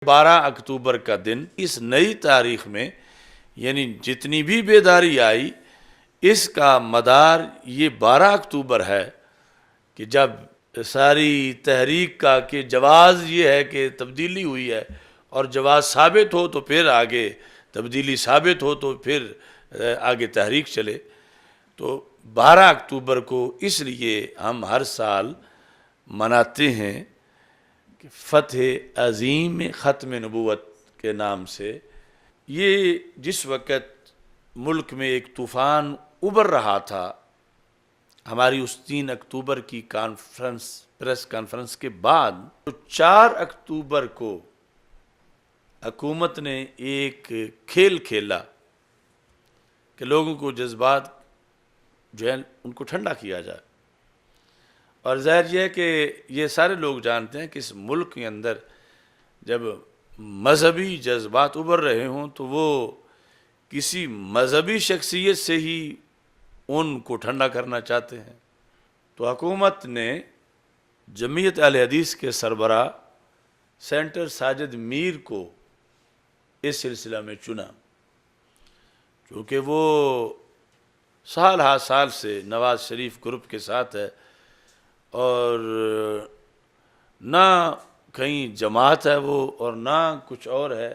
12 اکتوبر کا دن اس نئی تاریخ میں یعنی جتنی بھی بیداری آئی اس کا مدار یہ 12 اکتوبر ہے کہ جب ساری تحریک کا کہ جواز یہ ہے کہ تبدیلی ہوئی ہے اور جواز ثابت ہو تو پھر آگے تبدیلی ثابت ہو تو پھر آگے تحریک چلے۔ تو 12 اکتوبر کو اس لیے ہم ہر سال مناتے ہیں کہ فتح عظیم ختم نبوت کے نام سے۔ یہ جس وقت ملک میں ایک طوفان ابھر رہا تھا، ہماری اس 3 اکتوبر کی پریس کانفرنس کے بعد، تو 4 اکتوبر کو حکومت نے ایک کھیل کھیلا کہ لوگوں کو جذبات جو ہے ان کو ٹھنڈا کیا جائے۔ اور ظاہر یہ ہے کہ یہ سارے لوگ جانتے ہیں کہ اس ملک کے اندر جب مذہبی جذبات ابھر رہے ہوں تو وہ کسی مذہبی شخصیت سے ہی ان کو ٹھنڈا کرنا چاہتے ہیں۔ تو حکومت نے جمعیت اہل حدیث کے سربراہ سینٹر ساجد میر کو اس سلسلہ میں چنا، کیونکہ وہ سال ہا سال سے نواز شریف گروپ کے ساتھ ہے اور نہ کہیں جماعت ہے وہ اور نہ کچھ اور ہے،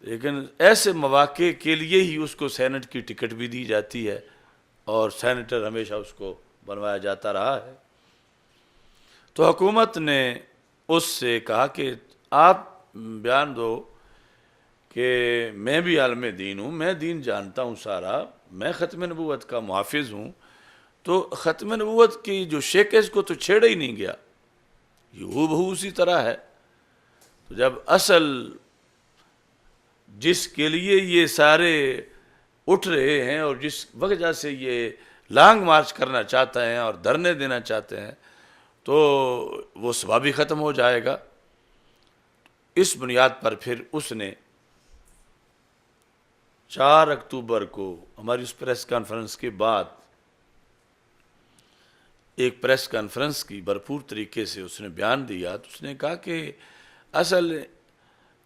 لیکن ایسے مواقع کے لیے ہی اس کو سینٹ کی ٹکٹ بھی دی جاتی ہے اور سینیٹر ہمیشہ اس کو بنوایا جاتا رہا ہے۔ تو حکومت نے اس سے کہا کہ آپ بیان دو کہ میں بھی عالم دین ہوں، میں دین جانتا ہوں سارا، میں ختم نبوت کا محافظ ہوں، تو ختم نبوت کی جو شیک ہے اس کو تو چھیڑا ہی نہیں گیا، یہ ہو بہو اسی طرح ہے۔ تو جب اصل جس کے لیے یہ سارے اٹھ رہے ہیں اور جس وجہ سے یہ لانگ مارچ کرنا چاہتے ہیں اور دھرنے دینا چاہتے ہیں، تو وہ سبب ہی ختم ہو جائے گا۔ اس بنیاد پر پھر اس نے 4 اکتوبر کو ہماری اس پریس کانفرنس کے بعد ایک پریس کانفرنس کی بھرپور طریقے سے اس نے بیان دیا۔ تو اس نے کہا کہ اصل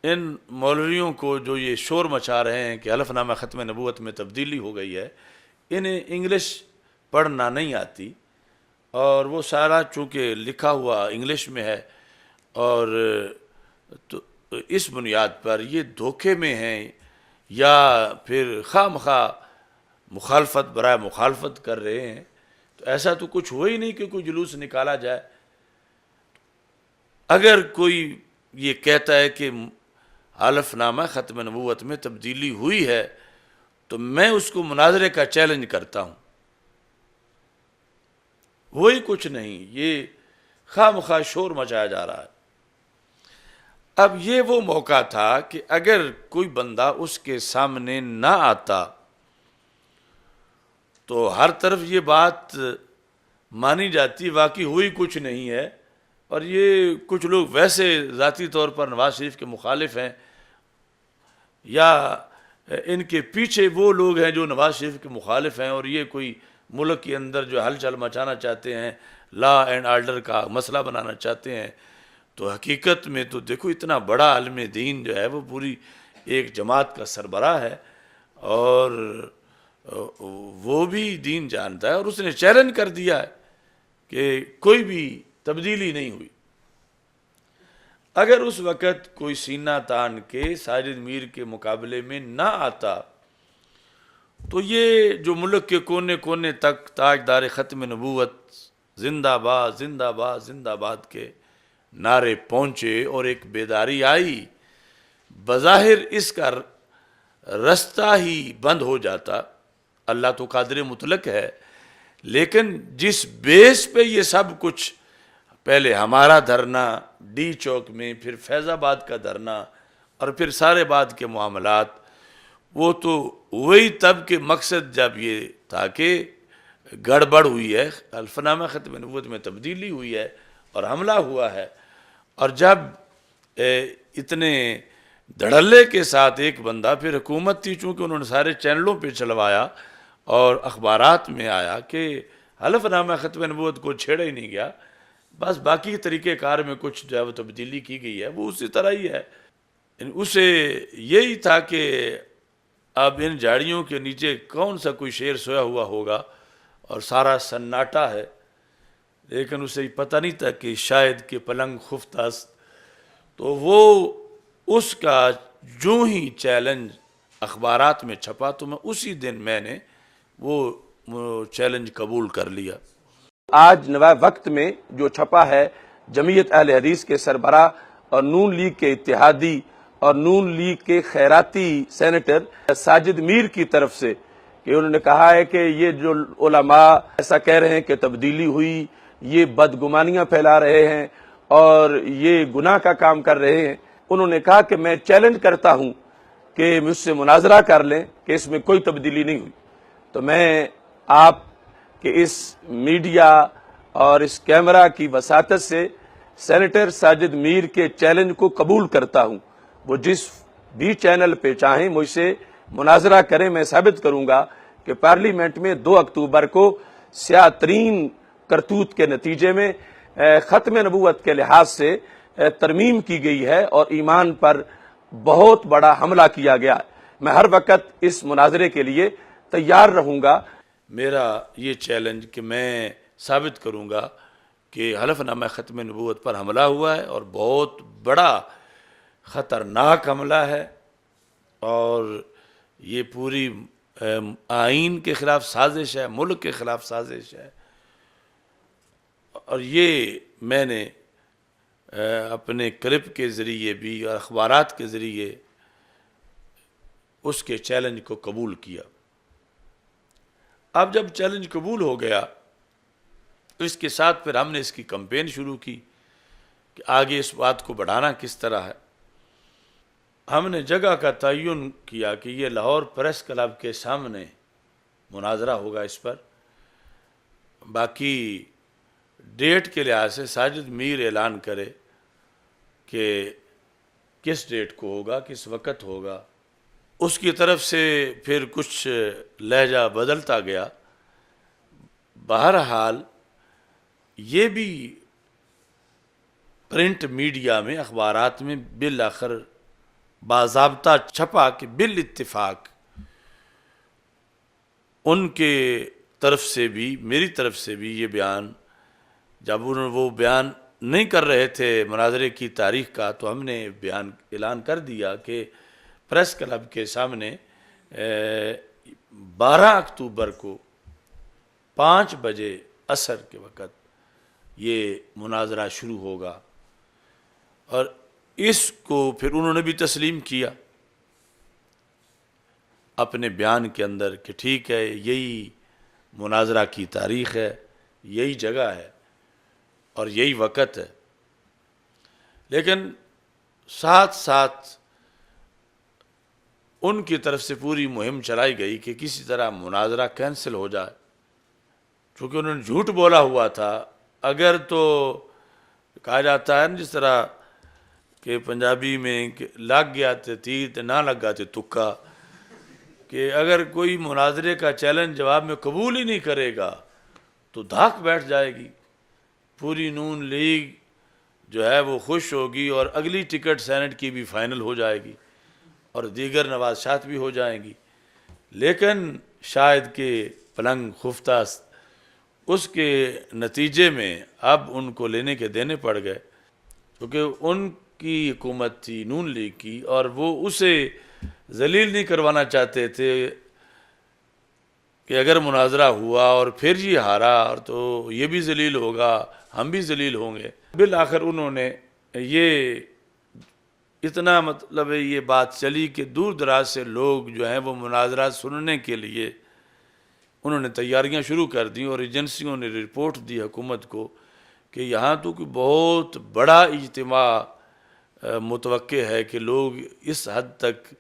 ان مولویوں کو جو یہ شور مچا رہے ہیں کہ حلف نامہ ختم نبوت میں تبدیلی ہو گئی ہے، انہیں انگلش پڑھنا نہیں آتی، اور وہ سارا چونکہ لکھا ہوا انگلش میں ہے، اور تو اس بنیاد پر یہ دھوکے میں ہیں یا پھر خواہ مخواہ مخالفت برائے مخالفت کر رہے ہیں۔ تو ایسا تو کچھ ہوا ہی نہیں کہ کوئی جلوس نکالا جائے۔ اگر کوئی یہ کہتا ہے کہ حلف نامہ ختم نبوت میں تبدیلی ہوئی ہے تو میں اس کو مناظرے کا چیلنج کرتا ہوں۔ وہی کچھ نہیں، یہ خواہ مخواہ شور مچایا جا رہا ہے۔ اب یہ وہ موقع تھا کہ اگر کوئی بندہ اس کے سامنے نہ آتا تو ہر طرف یہ بات مانی جاتی واقعی ہوئی کچھ نہیں ہے، اور یہ کچھ لوگ ویسے ذاتی طور پر نواز شریف کے مخالف ہیں، یا ان کے پیچھے وہ لوگ ہیں جو نواز شریف کے مخالف ہیں اور یہ کوئی ملک کے اندر جو ہلچل مچانا چاہتے ہیں، لا اینڈ آرڈر کا مسئلہ بنانا چاہتے ہیں۔ تو حقیقت میں تو دیکھو اتنا بڑا عالم دین جو ہے وہ پوری ایک جماعت کا سربراہ ہے اور وہ بھی دین جانتا ہے، اور اس نے چیلنج کر دیا ہے کہ کوئی بھی تبدیلی نہیں ہوئی۔ اگر اس وقت کوئی سینہ تان کے ساجد میر کے مقابلے میں نہ آتا تو یہ جو ملک کے کونے کونے تک تاجدار ختم نبوت زندہ باد زندہ باد زندہ باد کے نعرے پہنچے اور ایک بیداری آئی، بظاہر اس کا رستہ ہی بند ہو جاتا۔ اللہ تو قادر مطلق ہے، لیکن جس بیس پہ یہ سب کچھ، پہلے ہمارا دھرنا ڈی چوک میں، پھر فیض آباد کا دھرنا، اور پھر سارے بعد کے معاملات، وہ تو وہی تب کہ مقصد جب یہ تھا کہ گڑبڑ ہوئی ہے، حلف نامہ ختم نبوت میں تبدیلی ہوئی ہے اور حملہ ہوا ہے، اور جب اتنے دھڑلے کے ساتھ ایک بندہ، پھر حکومت تھی چونکہ انہوں نے سارے چینلوں پہ چلوایا اور اخبارات میں آیا کہ حلف نامہ ختم نبوت کو چھیڑا ہی نہیں گیا، بس باقی طریقہ کار میں کچھ جو ہے وہ تبدیلی کی گئی ہے، وہ اسی طرح ہی ہے۔ اسے یہی تھا کہ اب ان جھاڑیوں کے نیچے کون سا کوئی شیر سویا ہوا ہوگا اور سارا سناٹا ہے، لیکن اسے یہ پتہ نہیں تھا کہ شاید کہ پلنگ خفتہ است۔ تو وہ اس کا جو ہی چیلنج اخبارات میں چھپا تو میں اسی دن میں نے وہ چیلنج قبول کر لیا۔ آج نوائے وقت میں جو چھپا ہے جمعیت اہل حدیث کے سربراہ اور نون لیگ کے اتحادی اور نون لیگ کے خیراتی سینیٹر ساجد میر کی طرف سے، کہ انہوں نے کہا ہے کہ یہ جو علماء ایسا کہہ رہے ہیں کہ تبدیلی ہوئی، یہ بدگمانیاں پھیلا رہے ہیں اور یہ گناہ کا کام کر رہے ہیں، انہوں نے کہا کہ میں چیلنج کرتا ہوں کہ مجھ سے مناظرہ کر لیں کہ اس میں کوئی تبدیلی نہیں ہوئی۔ تو میں آپ کہ اس میڈیا اور اس کیمرہ کی وساطت سے سینیٹر ساجد میر کے چیلنج کو قبول کرتا ہوں۔ وہ جس بھی چینل پہ چاہیں مجھ سے مناظرہ کریں، میں ثابت کروں گا کہ پارلیمنٹ میں 2 اکتوبر کو سیاہ ترین کرتوت کے نتیجے میں ختم نبوت کے لحاظ سے ترمیم کی گئی ہے اور ایمان پر بہت بڑا حملہ کیا گیا۔ میں ہر وقت اس مناظرے کے لیے تیار رہوں گا۔ میرا یہ چیلنج کہ میں ثابت کروں گا کہ حلف نامہ ختم نبوت پر حملہ ہوا ہے اور بہت بڑا خطرناک حملہ ہے، اور یہ پوری آئین کے خلاف سازش ہے، ملک کے خلاف سازش ہے، اور یہ میں نے اپنے کلپ کے ذریعے بھی اور اخبارات کے ذریعے اس کے چیلنج کو قبول کیا۔ اب جب چیلنج قبول ہو گیا تو اس کے ساتھ پھر ہم نے اس کی کمپین شروع کی کہ آگے اس بات کو بڑھانا کس طرح ہے۔ ہم نے جگہ کا تعین کیا کہ یہ لاہور پریس کلب کے سامنے مناظرہ ہوگا اس پر۔ باقی ڈیٹ کے لحاظ سے ساجد میر اعلان کرے کہ کس ڈیٹ کو ہوگا، کس وقت ہوگا، اس کی طرف سے پھر کچھ لہجہ بدلتا گیا۔ بہرحال یہ بھی پرنٹ میڈیا میں، اخبارات میں بالآخر باضابطہ چھپا کہ بالاتفاق ان کے طرف سے بھی میری طرف سے بھی یہ بیان، جب انہوں وہ بیان نہیں کر رہے تھے مناظرے کی تاریخ کا، تو ہم نے بیان اعلان کر دیا کہ پریس کلب کے سامنے 12 اکتوبر کو 5 بجے عصر کے وقت یہ مناظرہ شروع ہوگا، اور اس کو پھر انہوں نے بھی تسلیم کیا اپنے بیان کے اندر کہ ٹھیک ہے، یہی مناظرہ کی تاریخ ہے، یہی جگہ ہے اور یہی وقت ہے۔ لیکن ساتھ ساتھ ان کی طرف سے پوری مہم چلائی گئی کہ کسی طرح مناظرہ کینسل ہو جائے، چونکہ انہوں نے جھوٹ بولا ہوا تھا۔ اگر تو کہا جاتا ہے جس طرح کہ پنجابی میں لگ گیا تے تیر تے نہ لگ گیا تے تکا، کہ اگر کوئی مناظرے کا چیلنج جواب میں قبول ہی نہیں کرے گا تو دھاک بیٹھ جائے گی، پوری نون لیگ جو ہے وہ خوش ہوگی اور اگلی ٹکٹ سینٹ کی بھی فائنل ہو جائے گی اور دیگر نوازشات بھی ہو جائیں گی۔ لیکن شاید کہ پلنگ خفتہ است، اس کے نتیجے میں اب ان کو لینے کے دینے پڑ گئے، کیونکہ ان کی حکومت تھی نون لیگ کی اور وہ اسے ذلیل نہیں کروانا چاہتے تھے کہ اگر مناظرہ ہوا اور پھر یہ ہارا اور تو یہ بھی ذلیل ہوگا، ہم بھی ذلیل ہوں گے۔ بالآخر انہوں نے یہ اتنا مطلب یہ بات چلی کہ دور دراز سے لوگ جو ہیں وہ مناظرہ سننے کے لیے انہوں نے تیاریاں شروع کر دیں، اور ایجنسیوں نے رپورٹ دی حکومت کو کہ یہاں تو کوئی بہت بڑا اجتماع متوقع ہے، کہ لوگ اس حد تک،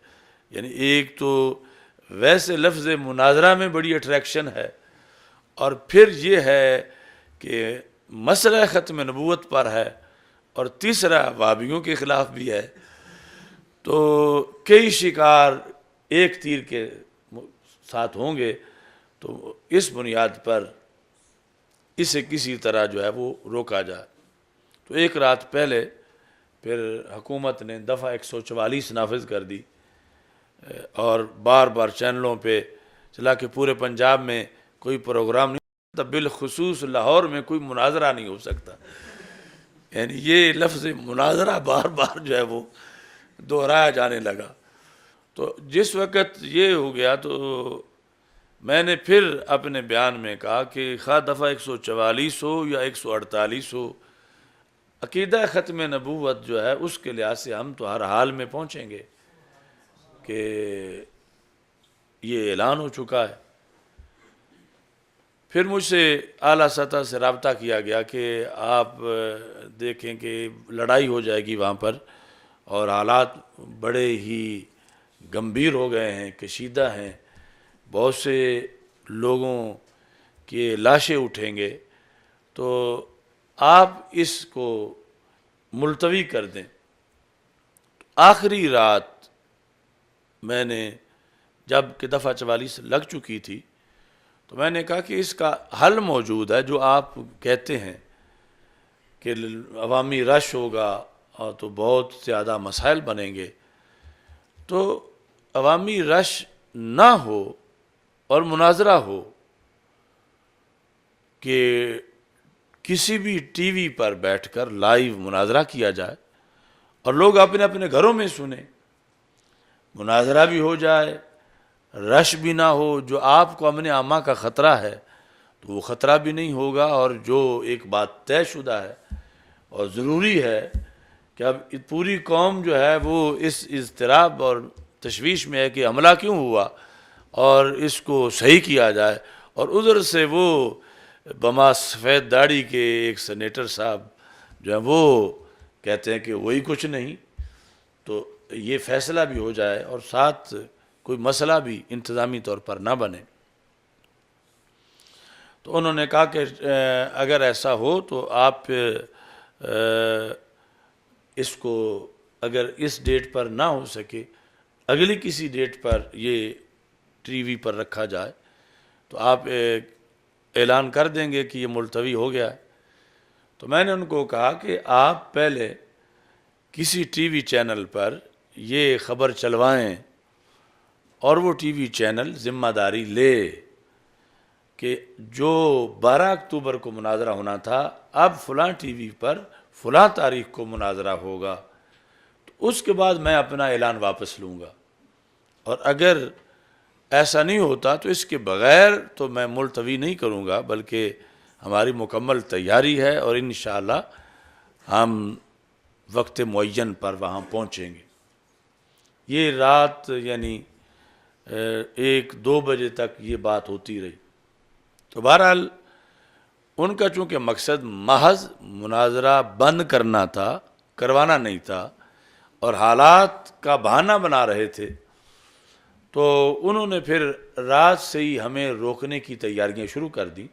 یعنی ایک تو ویسے لفظ مناظرہ میں بڑی اٹریکشن ہے، اور پھر یہ ہے کہ مسئلہ ختم نبوت پر ہے، اور تیسرا وہابیوں کے خلاف بھی ہے، تو کئی شکار ایک تیر کے ساتھ ہوں گے۔ تو اس بنیاد پر اسے کسی طرح جو ہے وہ روکا جائے۔ تو ایک رات پہلے پھر حکومت نے دفعہ 144 نافذ کر دی اور بار بار چینلوں پہ چلا کہ پورے پنجاب میں کوئی پروگرام نہیں ہو سکتا، بالخصوص لاہور میں کوئی مناظرہ نہیں ہو سکتا. یعنی یہ لفظ مناظرہ بار بار جو ہے وہ دہرایا جانے لگا. تو جس وقت یہ ہو گیا تو میں نے پھر اپنے بیان میں کہا کہ خواہ دفعہ 144 ہو یا 148 ہو، عقیدہ ختم نبوت جو ہے اس کے لحاظ سے ہم تو ہر حال میں پہنچیں گے کہ یہ اعلان ہو چکا ہے. پھر مجھ سے اعلیٰ سطح سے رابطہ کیا گیا کہ آپ دیکھیں کہ لڑائی ہو جائے گی وہاں پر اور حالات بڑے ہی گمبھیر ہو گئے ہیں، کشیدہ ہیں، بہت سے لوگوں کے لاشیں اٹھیں گے، تو آپ اس کو ملتوی کر دیں. آخری رات میں نے جب کہ دفعہ 44 لگ چکی تھی تو میں نے کہا کہ اس کا حل موجود ہے. جو آپ کہتے ہیں کہ عوامی رش ہوگا اور تو بہت زیادہ مسائل بنیں گے، تو عوامی رش نہ ہو اور مناظرہ ہو کہ کسی بھی ٹی وی پر بیٹھ کر لائیو مناظرہ کیا جائے اور لوگ اپنے اپنے گھروں میں سنیں، مناظرہ بھی ہو جائے، رش بھی نہ ہو. جو آپ کو امن عامہ کا خطرہ ہے تو وہ خطرہ بھی نہیں ہوگا، اور جو ایک بات طے شدہ ہے اور ضروری ہے کہ اب پوری قوم جو ہے وہ اس اضطراب اور تشویش میں ہے کہ حملہ کیوں ہوا اور اس کو صحیح کیا جائے. اور ادھر سے وہ بما سفید داڑھی کے ایک سینیٹر صاحب جو ہیں وہ کہتے ہیں کہ وہی کچھ نہیں، تو یہ فیصلہ بھی ہو جائے اور ساتھ کوئی مسئلہ بھی انتظامی طور پر نہ بنے. تو انہوں نے کہا کہ اگر ایسا ہو تو آپ اس کو اگر اس ڈیٹ پر نہ ہو سکے اگلی کسی ڈیٹ پر یہ ٹی وی پر رکھا جائے تو آپ اعلان کر دیں گے کہ یہ ملتوی ہو گیا ہے. تو میں نے ان کو کہا کہ آپ پہلے کسی ٹی وی چینل پر یہ خبر چلوائیں اور وہ ٹی وی چینل ذمہ داری لے کہ جو 12 اکتوبر کو مناظرہ ہونا تھا اب فلاں ٹی وی پر فلاں تاریخ کو مناظرہ ہوگا. تو اس کے بعد میں اپنا اعلان واپس لوں گا، اور اگر ایسا نہیں ہوتا تو اس کے بغیر تو میں ملتوی نہیں کروں گا، بلکہ ہماری مکمل تیاری ہے اور انشاءاللہ ہم وقت معین پر وہاں پہنچیں گے. یہ رات یعنی 1-2 بجے تک یہ بات ہوتی رہی. تو بہرحال ان کا چونکہ مقصد محض مناظرہ بند کرنا تھا، کروانا نہیں تھا، اور حالات کا بہانہ بنا رہے تھے، تو انہوں نے پھر رات سے ہی ہمیں روکنے کی تیاریاں شروع کر دی.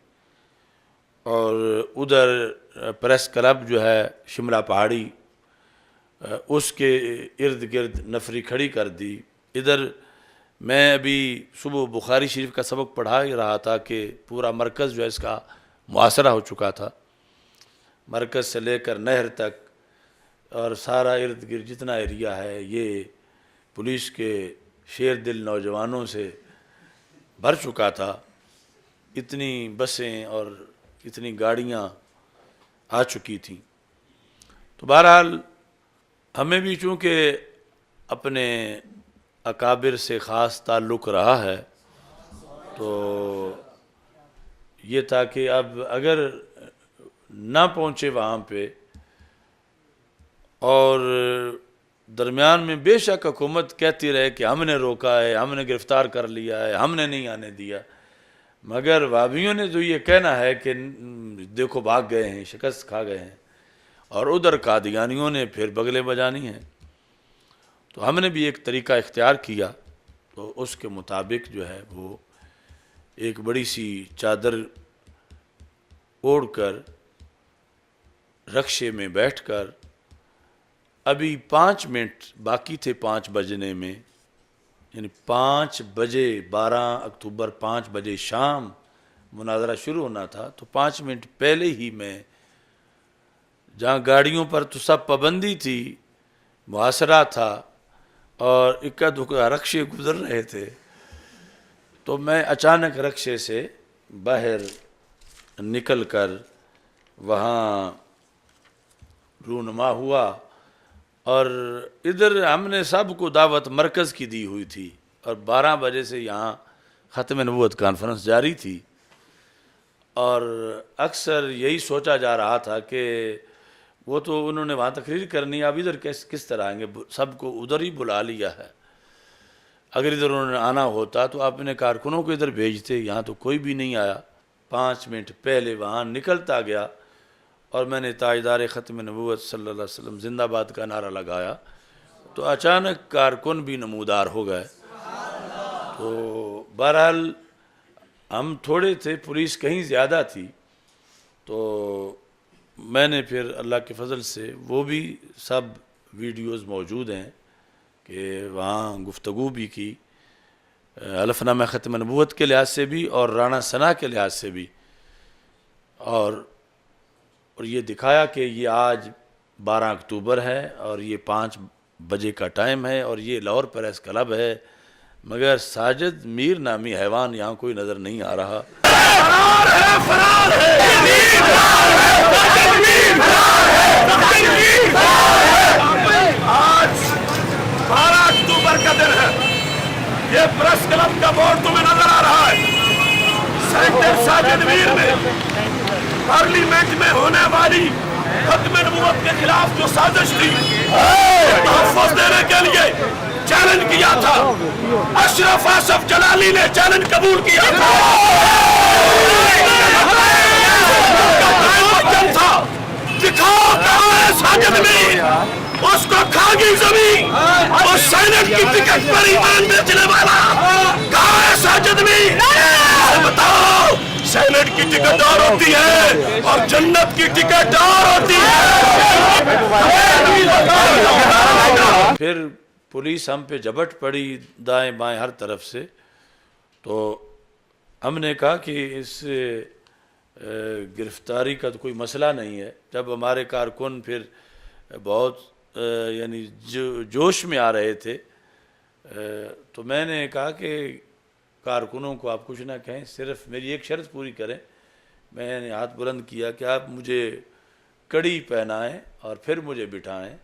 اور ادھر پریس کلب جو ہے شملہ پہاڑی اس کے ارد گرد نفری کھڑی کر دی. ادھر میں ابھی صبح بخاری شریف کا سبق پڑھا ہی رہا تھا کہ پورا مرکز جو ہے اس کا محاصرہ ہو چکا تھا، مرکز سے لے کر نہر تک اور سارا ارد گرد جتنا ایریا ہے یہ پولیس کے شیر دل نوجوانوں سے بھر چکا تھا. اتنی بسیں اور اتنی گاڑیاں آ چکی تھیں. تو بہرحال ہمیں بھی چونکہ اپنے اکابر سے خاص تعلق رہا ہے تو یہ تھا کہ اب اگر نہ پہنچے وہاں پہ اور درمیان میں بے شک حکومت کہتی رہے کہ ہم نے روکا ہے، ہم نے گرفتار کر لیا ہے، ہم نے نہیں آنے دیا، مگر وابیوں نے تو یہ کہنا ہے کہ دیکھو بھاگ گئے ہیں، شکست کھا گئے ہیں، اور ادھر قادیانیوں نے پھر بغلے بجانی ہیں. تو ہم نے بھی ایک طریقہ اختیار کیا، تو اس کے مطابق جو ہے وہ ایک بڑی سی چادر اوڑھ کر رکشے میں بیٹھ کر ابھی 5 منٹ باقی تھے 5 بجنے میں، یعنی 5 بجے 12 اکتوبر 5 بجے شام مناظرہ شروع ہونا تھا، تو 5 منٹ پہلے ہی میں جہاں گاڑیوں پر تو سب پابندی تھی محاصرہ تھا اور اکا دکا رکشے گزر رہے تھے، تو میں اچانک رکشے سے باہر نکل کر وہاں رونما ہوا، اور ادھر ہم نے سب کو دعوت مرکز کی دی ہوئی تھی، اور 12 بجے سے یہاں ختم نبوت کانفرنس جاری تھی، اور اکثر یہی سوچا جا رہا تھا کہ وہ تو انہوں نے وہاں تقریر کرنی ہے، اب ادھر کس طرح آئیں گے، سب کو ادھر ہی بلا لیا ہے، اگر ادھر انہوں نے آنا ہوتا تو اپنے کارکنوں کو ادھر بھیجتے، یہاں تو کوئی بھی نہیں آیا۔ 5 منٹ پہلے وہاں نکلتا گیا اور میں نے تاجدار ختم نبوت صلی اللہ علیہ وسلم زندہ باد کا نعرہ لگایا، تو اچانک کارکن بھی نمودار ہو گئے۔ تو بہرحال ہم تھوڑے تھے، پولیس کہیں زیادہ تھی، تو میں نے پھر اللہ کے فضل سے وہ بھی سب ویڈیوز موجود ہیں کہ وہاں گفتگو بھی کی، حلف نامہ ختم نبوت کے لحاظ سے بھی اور رانا ثنا کے لحاظ سے بھی، اور یہ دکھایا کہ یہ آج 12 اکتوبر ہے اور یہ 5 بجے کا ٹائم ہے اور یہ لاہور پریس کلب ہے، مگر ساجد میر نامی حیوان یہاں کوئی نظر نہیں آ رہا۔ آج 12 اکتوبر کا دن ہے، یہ پریس کلب کا بورڈ تمہیں نظر آ رہا ہے۔ سینیٹر ساجد میر نے پارلیمنٹ میں ہونے والی ختم نبوت کے خلاف جو سازش تھی، تحفظ دینے کے لیے چیلنج کیا تھا، اشرف آصف جلالی نے چیلنج قبول کیا تھا، دکھاؤ کہاں ہے ساجد میر، اس کو کھاگی زمین، اس سینٹ کی ٹکٹ پر ایمان بیچنے والا کہاں ہے ساجد میر؟ بتاؤ، سینٹ کی ٹکٹ اور ہوتی ہے اور جنت کی ٹکٹ اور ہوتی ہے۔ پھر پولیس ہم پہ جھپٹ پڑی دائیں بائیں ہر طرف سے، تو ہم نے کہا کہ اس گرفتاری کا تو کوئی مسئلہ نہیں ہے۔ جب ہمارے کارکن پھر بہت یعنی جوش میں آ رہے تھے، تو میں نے کہا کہ کارکنوں کو آپ کچھ نہ کہیں، صرف میری ایک شرط پوری کریں۔ میں نے ہاتھ بلند کیا کہ آپ مجھے کڑی پہنائیں اور پھر مجھے بٹھائیں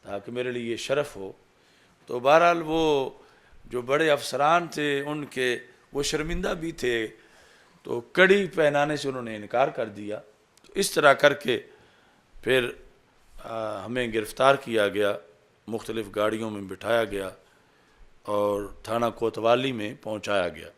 تاکہ میرے لیے یہ شرف ہو۔ تو بہرحال وہ جو بڑے افسران تھے ان کے وہ شرمندہ بھی تھے، تو کڑی پہنانے سے انہوں نے انکار کر دیا۔ تو اس طرح کر کے پھر ہمیں گرفتار کیا گیا، مختلف گاڑیوں میں بٹھایا گیا اور تھانہ کوتوالی میں پہنچایا گیا۔